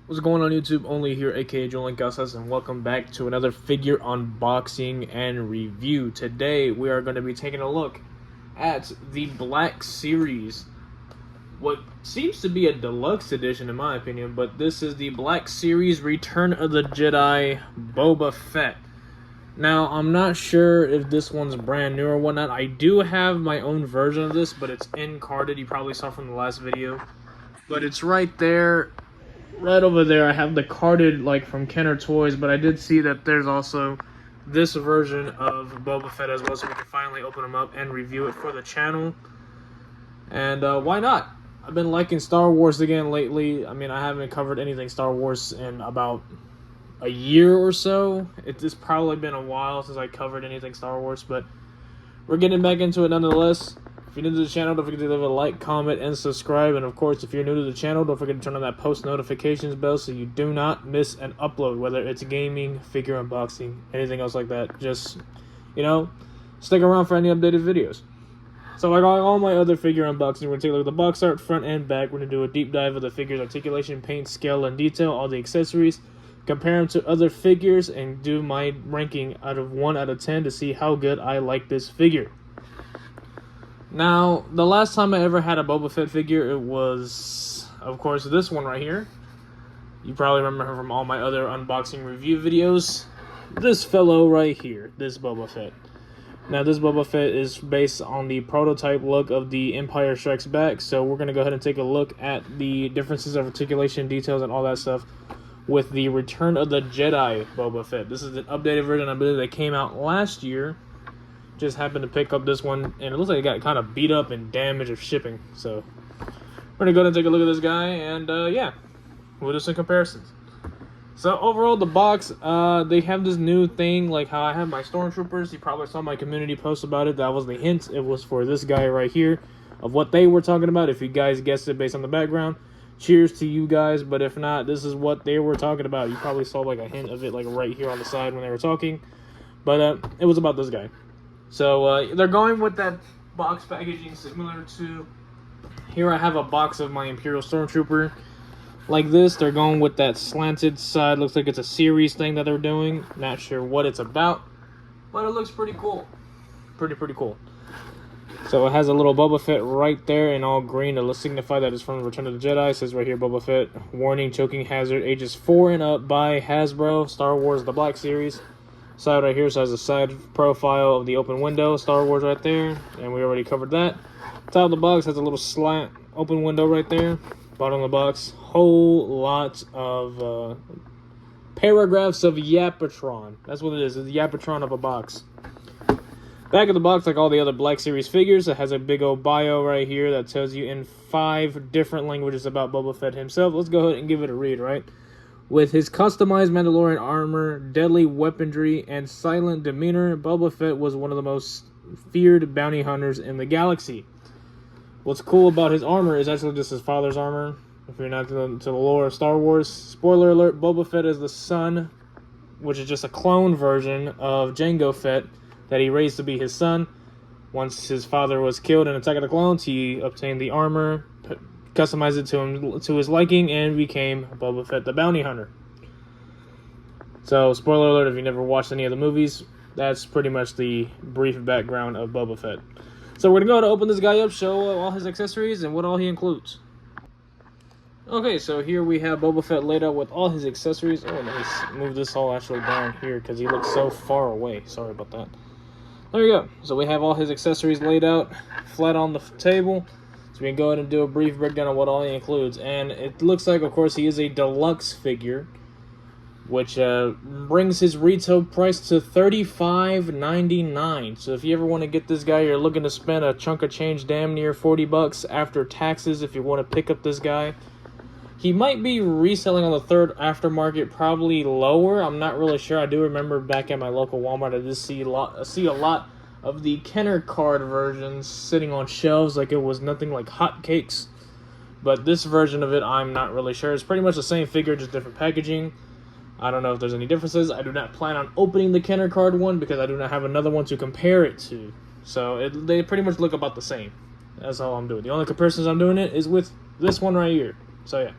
What's going on YouTube? Only here, aka Julian Casas, and welcome back to another figure unboxing and review. Today we are going to be taking a look at the Black Series. What seems to be a deluxe edition in my opinion, but this is the Black Series Return of the Jedi Boba Fett. Now, I'm not sure if this one's brand new or whatnot. I do have my own version of this, but it's in-carded. You probably saw from the last video. But it's right there. Right over there, I have the carded, like, from Kenner Toys, but I did see that there's also this version of Boba Fett as well, so we can finally open them up and review it for the channel. And why not? I've been liking Star Wars again lately. I mean, I haven't covered anything Star Wars in about a year or so. It's probably been a while since I covered anything Star Wars, but we're getting back into it nonetheless. If you're new to the channel, don't forget to leave a like, comment, and subscribe. And of course, if you're new to the channel, don't forget to turn on that post notifications bell so you do not miss an upload, whether it's gaming, figure unboxing, anything else like that. Just, you know, stick around for any updated videos. So like all my other figure unboxings, we're going to take a look at the box art, front and back. We're going to do a deep dive of the figure's articulation, paint, scale, and detail, all the accessories, compare them to other figures, and do my ranking out of 1 out of 10 to see how good I like this figure. Now, the last time I ever had a Boba Fett figure, it was, of course, this one right here. You probably remember her from all my other unboxing review videos. This fellow right here, this Boba Fett. Now, this Boba Fett is based on the prototype look of the Empire Strikes Back, so we're going to go ahead and take a look at the differences of articulation, details, and all that stuff with the Return of the Jedi Boba Fett. This is an updated version, I believe, that came out last year. Just happened to pick up this one, and it looks like it got kind of beat up and damaged of shipping. So we're gonna go ahead and take a look at this guy, and yeah, we'll do some comparisons. So overall, the box, they have this new thing, like how I have my Stormtroopers. You probably saw my community post about it. That was the hint. It was for this guy right here of what they were talking about. If you guys guessed it based on the background, cheers to you guys. But if not, this is what they were talking about. You probably saw like a hint of it, like right here on the side when they were talking. But it was about this guy. So they're going with that box packaging similar to, here I have a box of my Imperial Stormtrooper like this. They're going with that slanted side. Looks like it's a series thing that they're doing. Not sure what it's about, but it looks pretty cool. Pretty cool. So it has a little Boba Fett right there in all green to signify that it's from Return of the Jedi. It says right here, Boba Fett, warning, choking hazard, ages 4 and up by Hasbro, Star Wars The Black Series. Side right here, so has a side profile of the open window, Star Wars right there, and we already covered that. Top of the box has a little slant open window right there. Bottom of the box, whole lot of paragraphs of Yapatron. That's what it is. It's the Yapatron of a box. Back of the box, like all the other Black Series figures, it has a big old bio right here that tells you in 5 different languages about Boba Fett himself. Let's go ahead and give it a read, right? With his customized Mandalorian armor, deadly weaponry, and silent demeanor, Boba Fett was one of the most feared bounty hunters in the galaxy. What's cool about his armor is actually just his father's armor. If you're not to the lore of Star Wars, spoiler alert, Boba Fett is the son, which is just a clone version of Jango Fett that he raised to be his son. Once his father was killed in Attack of the Clones, he obtained the armor, customized it to his liking, and became Boba Fett the Bounty Hunter. So, spoiler alert, if you never watched any of the movies, that's pretty much the brief background of Boba Fett. So we're going to go ahead and open this guy up, show all his accessories, and what all he includes. Okay, so here we have Boba Fett laid out with all his accessories. Oh, let me move this all actually down here, because he looks so far away. Sorry about that. There you go. So we have all his accessories laid out, flat on the table. So we can go ahead and do a brief breakdown of what all he includes. And it looks like, of course, he is a deluxe figure, which brings his retail price to $35.99. So if you ever want to get this guy, you're looking to spend a chunk of change, damn near $40 after taxes if you want to pick up this guy. He might be reselling on the third aftermarket, probably lower. I'm not really sure. I do remember back at my local Walmart, I did see a lot of the Kenner card versions sitting on shelves like it was nothing like hotcakes. But this version of it, I'm not really sure. It's pretty much the same figure, just different packaging. I don't know if there's any differences. I do not plan on opening the Kenner card one because I do not have another one to compare it to. So they pretty much look about the same. That's all I'm doing. The only comparisons I'm doing it is with this one right here. So yeah.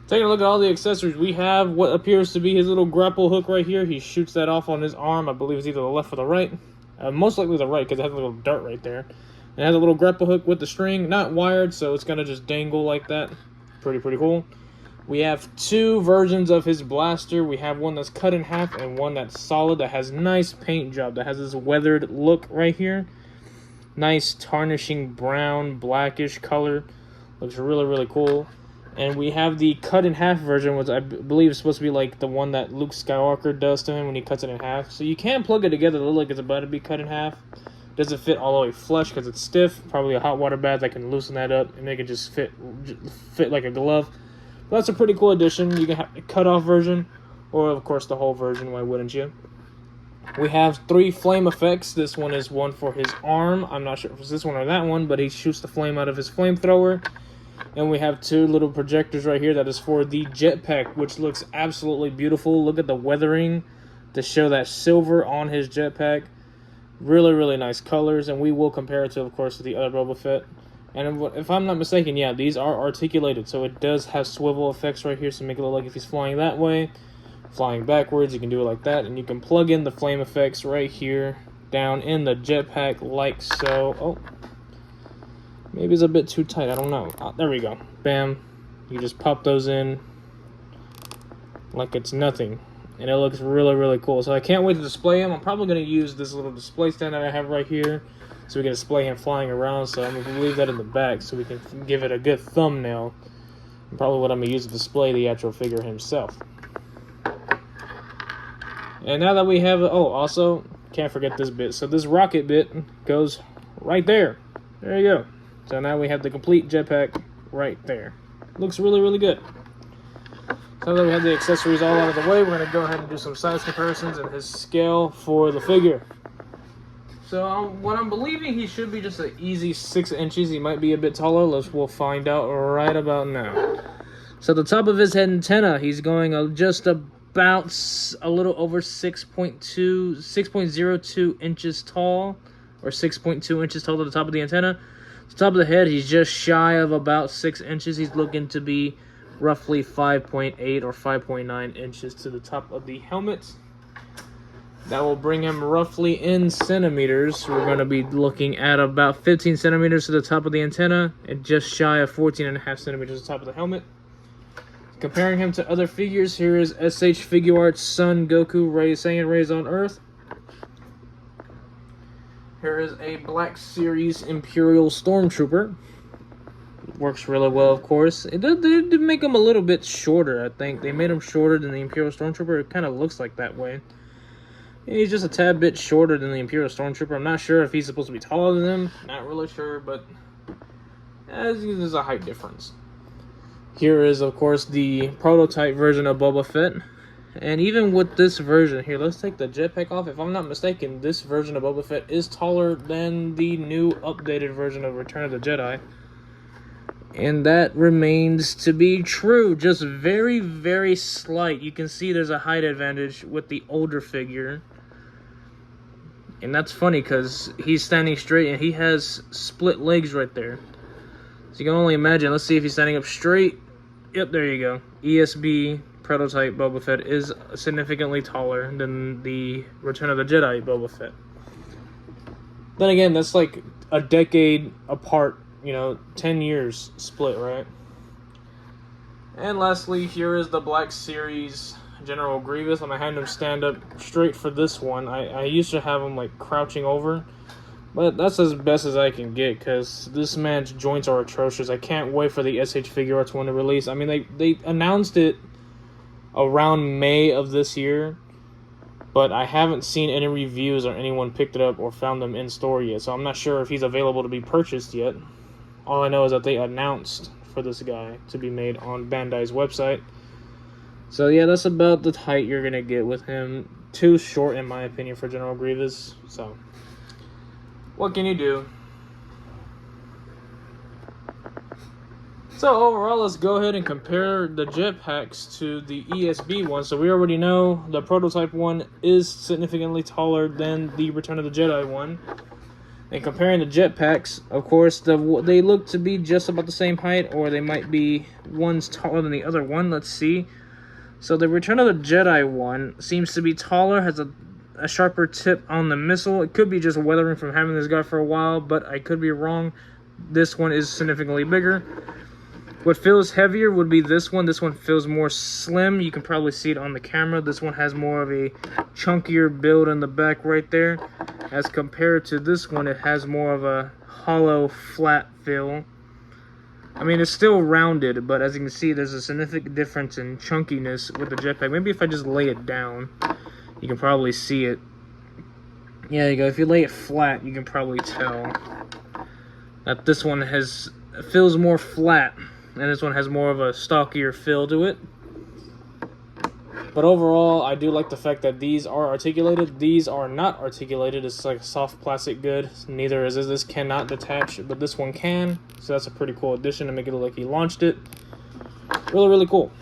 Taking a look at all the accessories, we have what appears to be his little grapple hook right here. He shoots that off on his arm. I believe it's either the left or the right. Most likely the right, because it has a little dart right there. It has a little grapple hook with the string, not wired, so it's going to just dangle like that. Pretty cool. We have two versions of his blaster. We have one that's cut in half and one that's solid, that has nice paint job, that has this weathered look right here. Nice tarnishing brown, blackish color. Looks really cool. And we have the cut in half version, which I believe is supposed to be like the one that Luke Skywalker does to him when he cuts it in half. So you can plug it together to look like it's about to be cut in half. Doesn't fit all the way flush because it's stiff. Probably a hot water bath that can loosen that up and make it just fit like a glove. But that's a pretty cool addition. You can have a cut-off version, or of course the whole version. Why wouldn't you? We have 3 flame effects. This one is one for his arm. I'm not sure if it's this one or that one, but he shoots the flame out of his flamethrower. And we have 2 little projectors right here. That is for the jetpack, which looks absolutely beautiful. Look at the weathering to show that silver on his jetpack. Really nice colors, and we will compare it to, of course, to the other Boba Fett. And if I'm not mistaken, yeah, these are articulated, so it does have swivel effects right here, so make it look like if he's flying that way, flying backwards, you can do it like that, and you can plug in the flame effects right here, down in the jetpack, like so. Oh, maybe it's a bit too tight, I don't know. There we go. Bam. You just pop those in like it's nothing. And it looks really cool. So I can't wait to display him. I'm probably going to use this little display stand that I have right here, so we can display him flying around. So I'm going to leave that in the back so we can give it a good thumbnail. And probably what I'm going to use to display the actual figure himself. And now that we have... Oh, also, can't forget this bit. So this rocket bit goes right there. There you go. So now we have the complete jetpack right there. Looks really good. Now that we have the accessories all out of the way, we're going to go ahead and do some size comparisons and his scale for the figure. So what I'm believing, he should be just an easy 6 inches. He might be a bit taller. We'll find out right about now. So the top of his head antenna, he's going just about a little over 6.02 inches tall, or 6.2 inches tall to the top of the antenna. The top of the head, he's just shy of about 6 inches. He's looking to be roughly 5.8 or 5.9 inches to the top of the helmet. That will bring him roughly in centimeters. We're going to be looking at about 15 centimeters to the top of the antenna and just shy of 14.5 centimeters to the top of the helmet. Comparing him to other figures, here is SH Figuarts Son Goku Saiyan raised on Earth. Here is a Black Series Imperial Stormtrooper. Works really well, of course. They did make him a little bit shorter, I think. They made him shorter than the Imperial Stormtrooper. It kind of looks like that way. And he's just a tad bit shorter than the Imperial Stormtrooper. I'm not sure if he's supposed to be taller than him. Not really sure, but there's a height difference. Here is, of course, the prototype version of Boba Fett. And even with this version here, let's take the jetpack off. If I'm not mistaken, this version of Boba Fett is taller than the new updated version of Return of the Jedi. And that remains to be true. Just very slight. You can see there's a height advantage with the older figure. And that's funny because he's standing straight and he has split legs right there. So you can only imagine. Let's see if he's standing up straight. Yep, there you go. ESB prototype Boba Fett is significantly taller than the Return of the Jedi Boba Fett. Then again, that's like a decade apart. 10 years split, right? And lastly, here is the Black Series General Grievous. I'm going to have him stand up straight for this one. I used to have him like crouching over, but that's as best as I can get because this man's joints are atrocious. I can't wait for the SH Figuarts one to release. I mean, they announced it around May of this year, but I haven't seen any reviews or anyone picked it up or found them in store yet, so I'm not sure if he's available to be purchased yet. All I know is that they announced for this guy to be made on Bandai's website. So yeah, that's about the height you're going to get with him. Too short, in my opinion, for General Grievous. So, what can you do? So overall, let's go ahead and compare the jetpacks to the ESB one. So we already know the prototype one is significantly taller than the Return of the Jedi one. And comparing the jetpacks, of course, they look to be just about the same height, or they might be one's taller than the other one. Let's see. So the Return of the Jedi one seems to be taller, has a sharper tip on the missile. It could be just weathering from having this guy for a while, but I could be wrong. This one is significantly bigger. What feels heavier would be this one. This one feels more slim. You can probably see it on the camera. This one has more of a chunkier build in the back right there. As compared to this one, it has more of a hollow, flat feel. I mean, it's still rounded, but as you can see, there's a significant difference in chunkiness with the jetpack. Maybe if I just lay it down, you can probably see it. Yeah, there you go. If you lay it flat, you can probably tell that this one feels more flat, and this one has more of a stockier feel to it. But overall, I do like the fact that these are articulated. These are not articulated. It's like a soft plastic good. Neither is this. This cannot detach, but this one can. So that's a pretty cool addition to make it look like he launched it. Really, really cool.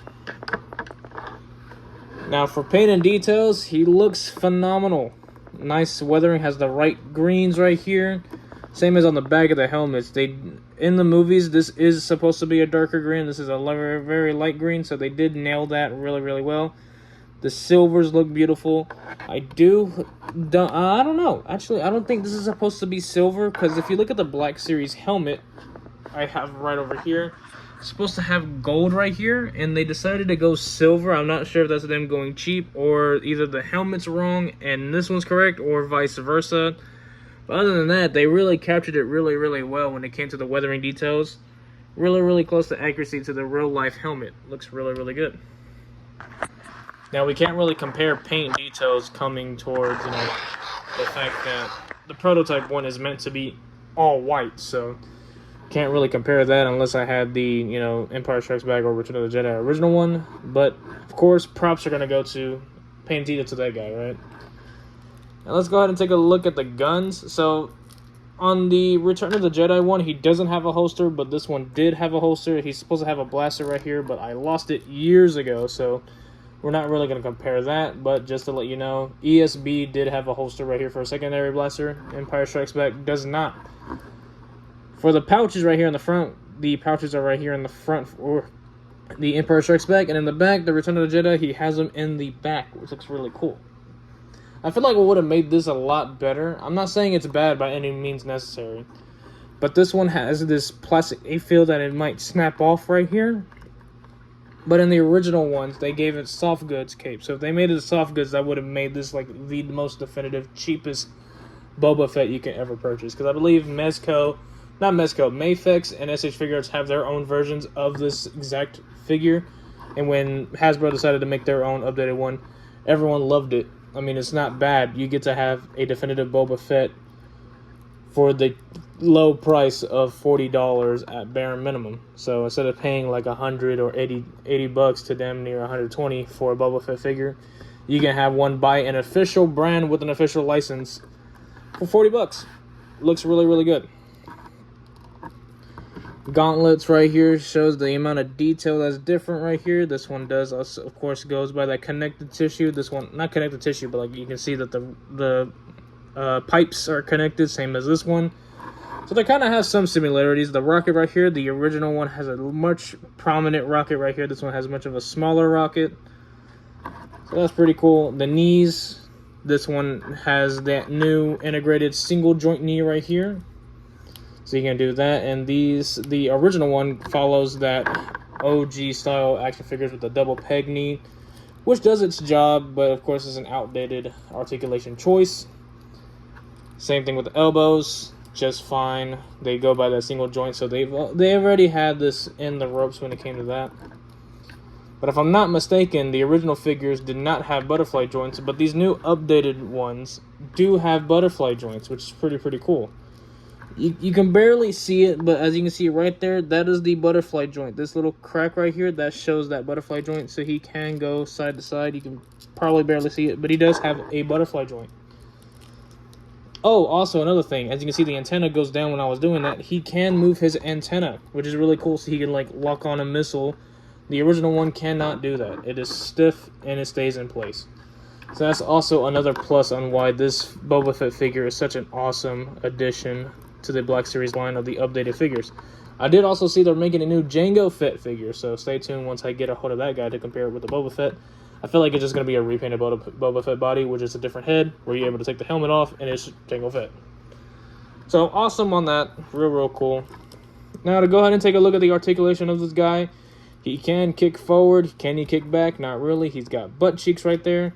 Now for paint and details, he looks phenomenal. Nice weathering, has the right greens right here. Same as on the back of the helmets. In the movies, this is supposed to be a darker green. This is a very, very light green, so they did nail that really, really well. The silvers look beautiful. I don't know. Actually, I don't think this is supposed to be silver, because if you look at the Black Series helmet I have right over here, it's supposed to have gold right here, and they decided to go silver. I'm not sure if that's them going cheap, or either the helmet's wrong and this one's correct, or vice versa. But other than that, they really captured it really, really well when it came to the weathering details. Really, really close to accuracy to the real-life helmet. Looks really, really good. Now, we can't really compare paint details coming towards, the fact that the prototype one is meant to be all white, so can't really compare that unless I had the, Empire Strikes Back or Return of the Jedi original one. But, of course, props are going to go to paint detail to that guy, right? Now, let's go ahead and take a look at the guns. So, on the Return of the Jedi one, he doesn't have a holster, but this one did have a holster. He's supposed to have a blaster right here, but I lost it years ago, so we're not really going to compare that. But just to let you know, ESB did have a holster right here for a secondary blaster. Empire Strikes Back does not. For the pouches right here in the front, the pouches are right here in the front for the Empire Strikes Back, and in the back, the Return of the Jedi, he has them in the back, which looks really cool. I feel like we would have made this a lot better. I'm not saying it's bad by any means necessary, but this one has this plastic A-feel that it might snap off right here. But in the original ones, they gave it soft goods cape. So if they made it a soft goods, that would have made this like the most definitive, cheapest Boba Fett you can ever purchase. Because I believe Mafex and SH Figuarts have their own versions of this exact figure. And when Hasbro decided to make their own updated one, everyone loved it. I mean, it's not bad. You get to have a definitive Boba Fett for the low price of $40 at bare minimum. So instead of paying like $100 or 80 bucks to damn near 120 for a Boba Fett figure, you can have one by an official brand with an official license for 40 bucks. Looks really, really good. Gauntlets right here shows the amount of detail that's different right here. This one does also, of course, goes by that connected tissue. This one, not connected tissue, but like you can see that the pipes are connected, same as this one. So they kind of have some similarities. The rocket right here, the original one has a much prominent rocket right here. This one has much of a smaller rocket. So that's pretty cool. The knees, this one has that new integrated single joint knee right here. So you can do that. And the original one follows that OG style action figures with the double peg knee, which does its job, but of course is an outdated articulation choice. Same thing with the elbows, just fine. They go by that single joint, so they already had this in the ropes when it came to that. But if I'm not mistaken, the original figures did not have butterfly joints, but these new updated ones do have butterfly joints, which is pretty cool. You can barely see it, but as you can see right there, that is the butterfly joint. This little crack right here, that shows that butterfly joint, so he can go side to side. You can probably barely see it, but he does have a butterfly joint. Oh, also another thing, as you can see, the antenna goes down when I was doing that. He can move his antenna, which is really cool, so he can like lock on a missile. The original one cannot do that. It is stiff and it stays in place. So that's also another plus on why this Boba Fett figure is such an awesome addition to the Black Series line of the updated figures. I did also see they're making a new Jango Fett figure, so stay tuned once I get a hold of that guy to compare it with the Boba Fett. I feel like it's just going to be a repainted Boba Fett body, which is a different head, where you're able to take the helmet off, and it's Jango Fett. So awesome on that. Real cool. Now to go ahead and take a look at the articulation of this guy. He can kick forward. Can he kick back? Not really. He's got butt cheeks right there.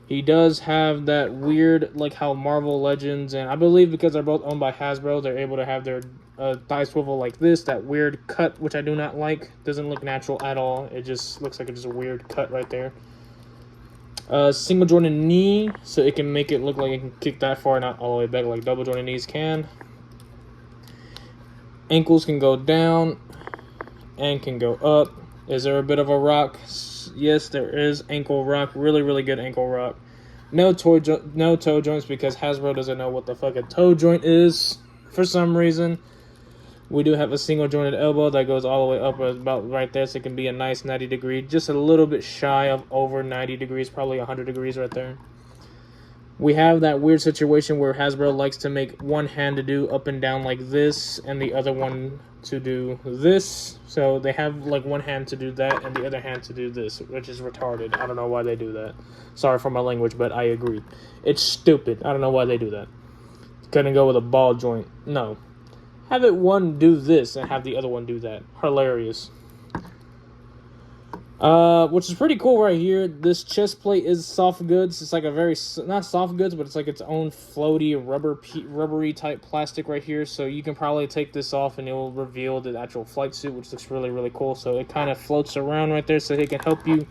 He does have that weird, like how Marvel Legends, and I believe because they're both owned by Hasbro, they're able to have their thigh swivel like this, that weird cut, which I do not like. Doesn't look natural at all. It just looks like it's just a weird cut right there. Single jointed knee, so it can make it look like it can kick that far, not all the way back like double jointed knees can. Ankles can go down and can go up. Is there a bit of a rock? Yes, there is ankle rock. Really good ankle rock. No toe joints because Hasbro doesn't know what the fuck a toe joint is for some reason. We do have a single jointed elbow that goes all the way up about right there, so it can be a nice 90 degree. Just a little bit shy of over 90 degrees, probably 100 degrees right there. We have that weird situation where Hasbro likes to make one hand to do up and down like this, and the other one to do this. So they have like one hand to do that, and the other hand to do this, which is retarded. I don't know why they do that. Sorry for my language, but I agree. It's stupid. I don't know why they do that. Couldn't go with a ball joint. No. Have it one do this and have the other one do that. Hilarious. Which is pretty cool right here. This chest plate is soft goods. It's like a very, not soft goods, but it's like its own floaty rubbery type plastic right here. So you can probably take this off and it will reveal the actual flight suit, which looks really cool. So it kind of floats around right there so it can help you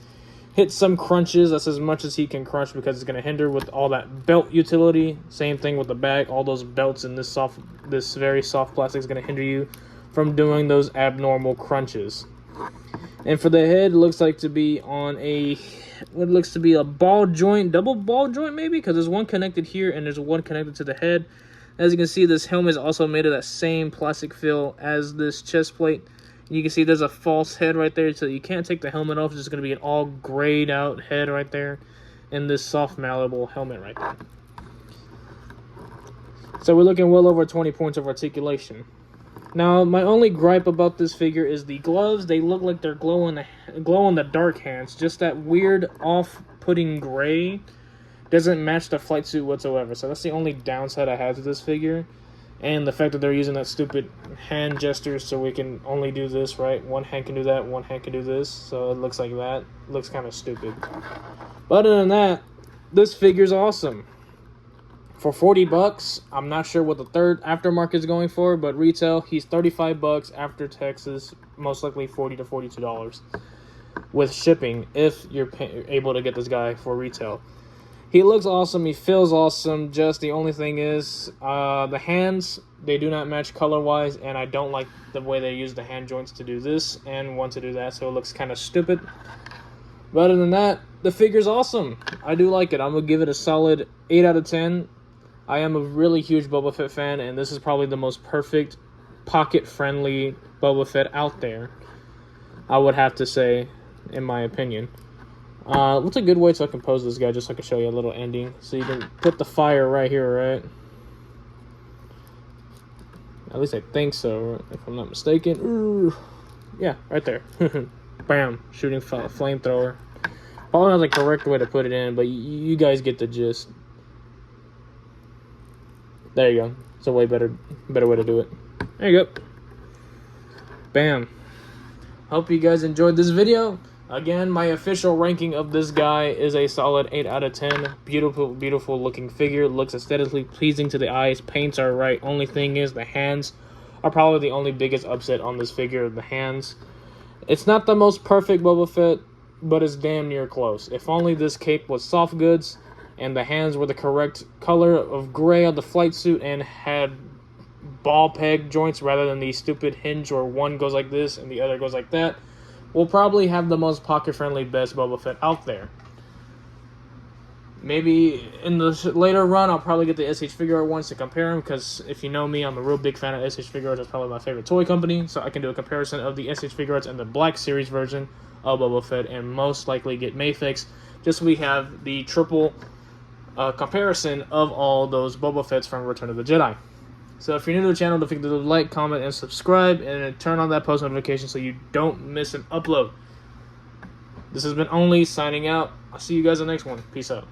hit some crunches. That's as much as he can crunch because it's going to hinder with all that belt utility. Same thing with the back. All those belts in this very soft plastic is going to hinder you from doing those abnormal crunches. And for the head, it looks like to be on what looks to be a ball joint, double ball joint maybe, because there's one connected here and there's one connected to the head. As you can see, this helmet is also made of that same plastic fill as this chest plate. You can see there's a false head right there, so you can't take the helmet off. It's just going to be an all grayed out head right there, and this soft malleable helmet right there. So we're looking well over 20 points of articulation. Now, my only gripe about this figure is the gloves. They look like they're glow in the dark hands. Just that weird off-putting gray doesn't match the flight suit whatsoever. So that's the only downside I have to this figure. And the fact that they're using that stupid hand gestures so we can only do this, right? One hand can do that, one hand can do this. So it looks like that. It looks kind of stupid. But other than that, this figure's awesome. For $40, I'm not sure what the third aftermarket is going for, but retail, he's $35 after taxes, most likely $40 to $42 with shipping if you're able to get this guy for retail. He looks awesome. He feels awesome. Just the only thing is the hands, they do not match color-wise, and I don't like the way they use the hand joints to do this and one to do that, so it looks kind of stupid. But other than that, the figure's awesome. I do like it. I'm going to give it a solid 8 out of 10. I am a really huge Boba Fett fan, and this is probably the most perfect pocket-friendly Boba Fett out there, I would have to say, in my opinion. What's a good way to compose this guy, just so I can show you a little ending? So you can put the fire right here, right? At least I think so, if I'm not mistaken. Ooh. Yeah, right there. Bam, shooting flamethrower. Probably not the correct way to put it in, but you guys get the gist. There you go. It's a way better way to do it. There you go. Bam. Hope you guys enjoyed this video. Again, my official ranking of this guy is a solid 8 out of 10. Beautiful looking figure. Looks aesthetically pleasing to the eyes. Paints are right. Only thing is the hands are probably the only biggest upset on this figure. The hands. It's not the most perfect Boba Fett, but it's damn near close. If only this cape was soft goods and the hands were the correct color of gray on the flight suit and had ball peg joints rather than the stupid hinge where one goes like this and the other goes like that, we'll probably have the most pocket-friendly best Boba Fett out there. Maybe in the later run, I'll probably get the SH Figure Art ones to compare them, because if you know me, I'm a real big fan of SH Figure Arts. That's probably my favorite toy company, so I can do a comparison of the SH Figure Arts and the Black Series version of Boba Fett and most likely get Mayfix, just so we have the triple comparison of all those Boba Fetts from Return of the Jedi. So if you're new to the channel, don't forget to like, comment, and subscribe, and turn on that post notification so you don't miss an upload. This has been Only signing out. I'll see you guys in the next one. Peace out.